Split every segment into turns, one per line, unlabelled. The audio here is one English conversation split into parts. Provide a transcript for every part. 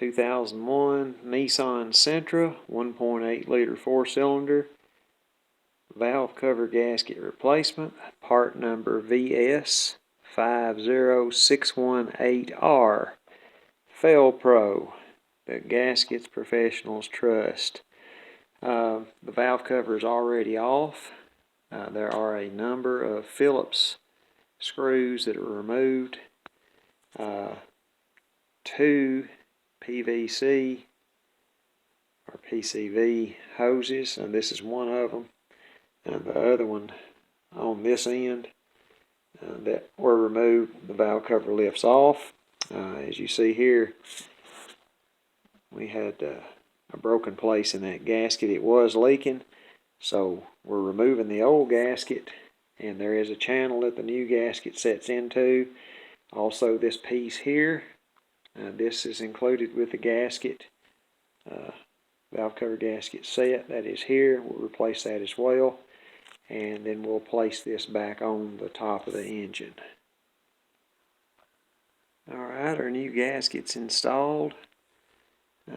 2001 Nissan Sentra 1.8 liter 4-cylinder. Valve cover gasket replacement. Part number VS 50618R. Pro. The gaskets professionals trust. The valve cover is already off. There are a number of Phillips screws that are removed. 2 PVC or PCV hoses, and this is one of them. And the other one on this end that were removed, the valve cover lifts off. As you see here, we had a broken place in that gasket. It was leaking, so we're removing the old gasket, and there is a channel that the new gasket sets into. Also, this piece here, this is included with the gasket, valve cover gasket set that is here. We'll replace that as well, and then we'll place this back on the top of the engine. Alright, our new gasket's installed.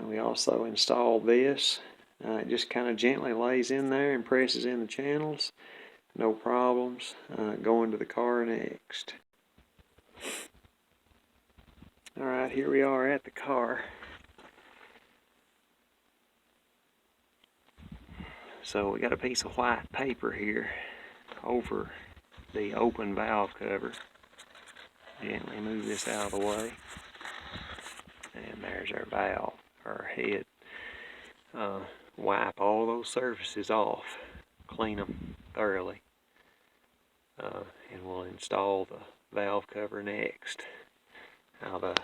We also installed this. It just kind of gently lays in there and presses in the channels. No problems. Going to the car next. Alright, here we are at the car. So we got a piece of white paper here over the open valve cover. Gently move this out of the way. And there's our valve, our head. Wipe all those surfaces off. Clean them thoroughly. And we'll install the valve cover next. Now the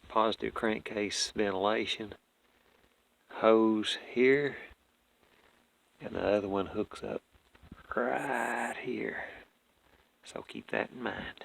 positive crankcase ventilation hose here, and the other one hooks up right here, so keep that in mind.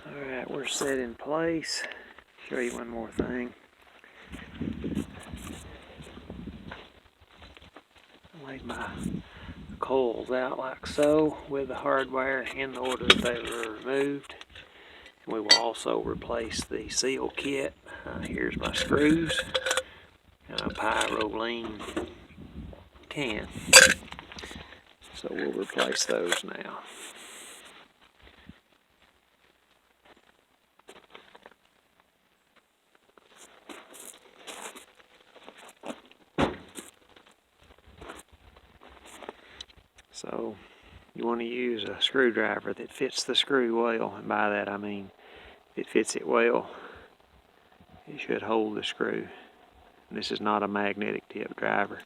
Alright, we're set in place. Show you one more thing. I laid my coils out like so with the hardware in the order that they were removed. And we will also replace the seal kit. Here's my screws and a pyrroline can. So we'll replace those now. So you want to use a screwdriver that fits the screw well, and by that I mean if it fits it well, it should hold the screw. This is not a magnetic tip driver.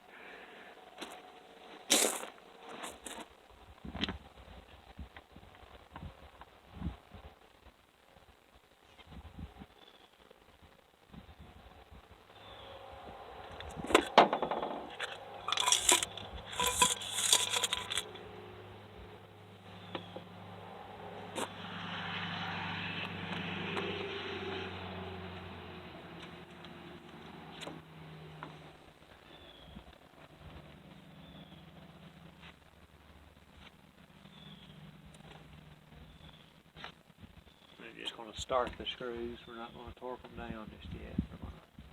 We're just going to start the screws. We're not going to torque them down just yet.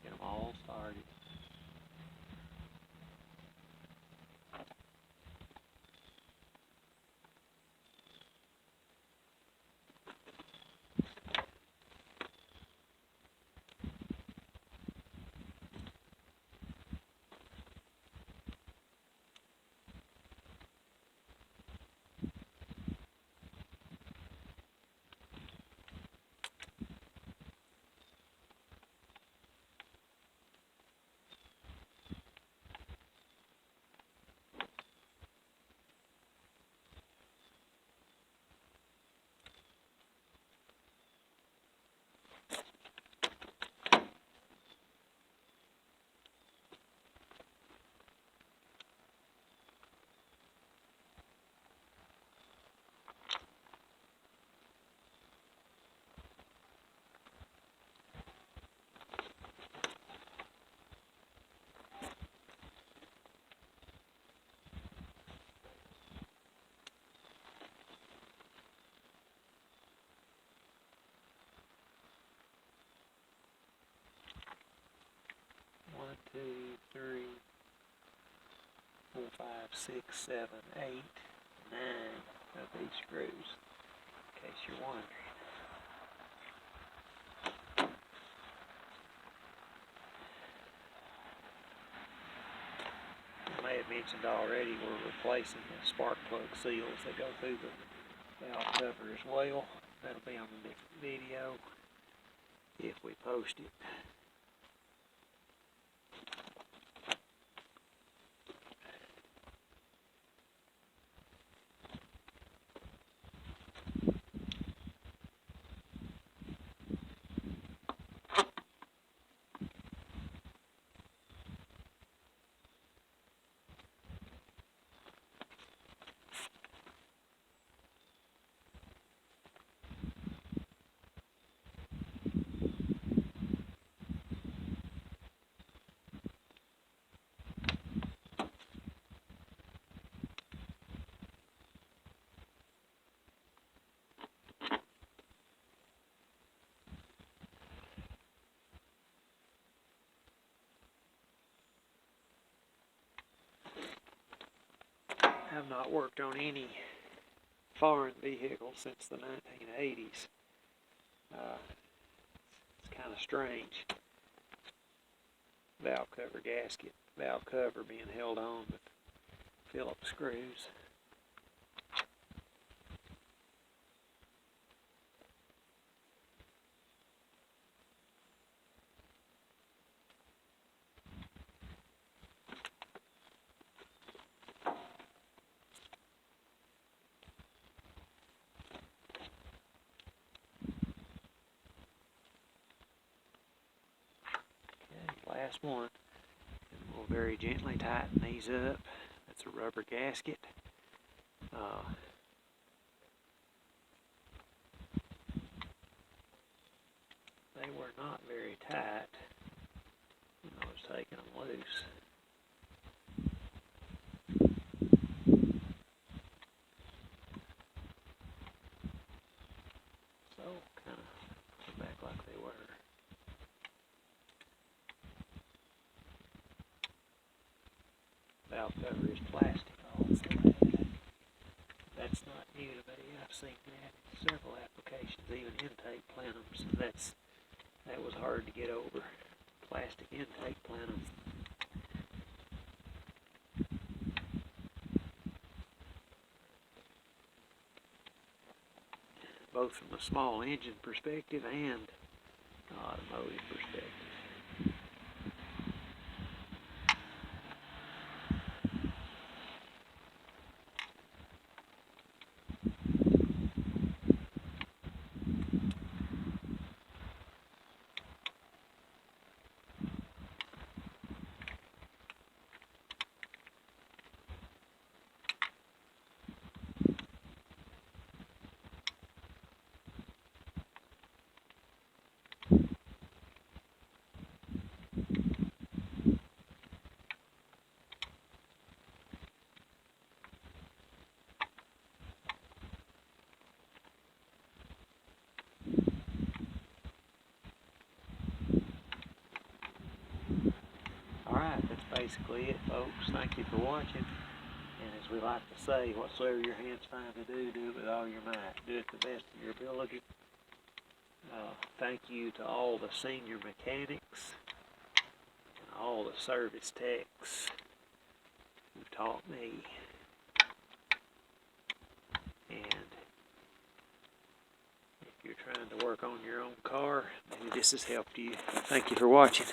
Get them all started. One, two, three, 4, 5, 6, 7, 8, 9 of these screws, in case you're wondering. I may have mentioned already we're replacing the spark plug seals that go through the valve cover as well. That'll be on a different video if we post it. I've not worked on any foreign vehicle since the 1980s. It's kind of strange. Valve cover gasket, valve cover being held on with Phillips screws. Last one, and we'll very gently tighten these up. That's a rubber gasket. They were not very tight when I was taking them loose. So, kind of put back like they were. Valve cover is plastic also. That's not new to me. I've seen that in several applications, even intake plenums. That was hard to get over. Plastic intake plenum. Both from a small engine perspective and automotive perspective. basically it, folks. Thank you for watching. And as we like to say, whatsoever your hands find to do, do it with all your might. Do it to the best of your ability. Thank you to all the senior mechanics and all the service techs who taught me. And if you're trying to work on your own car, maybe this has helped you. Thank you for watching.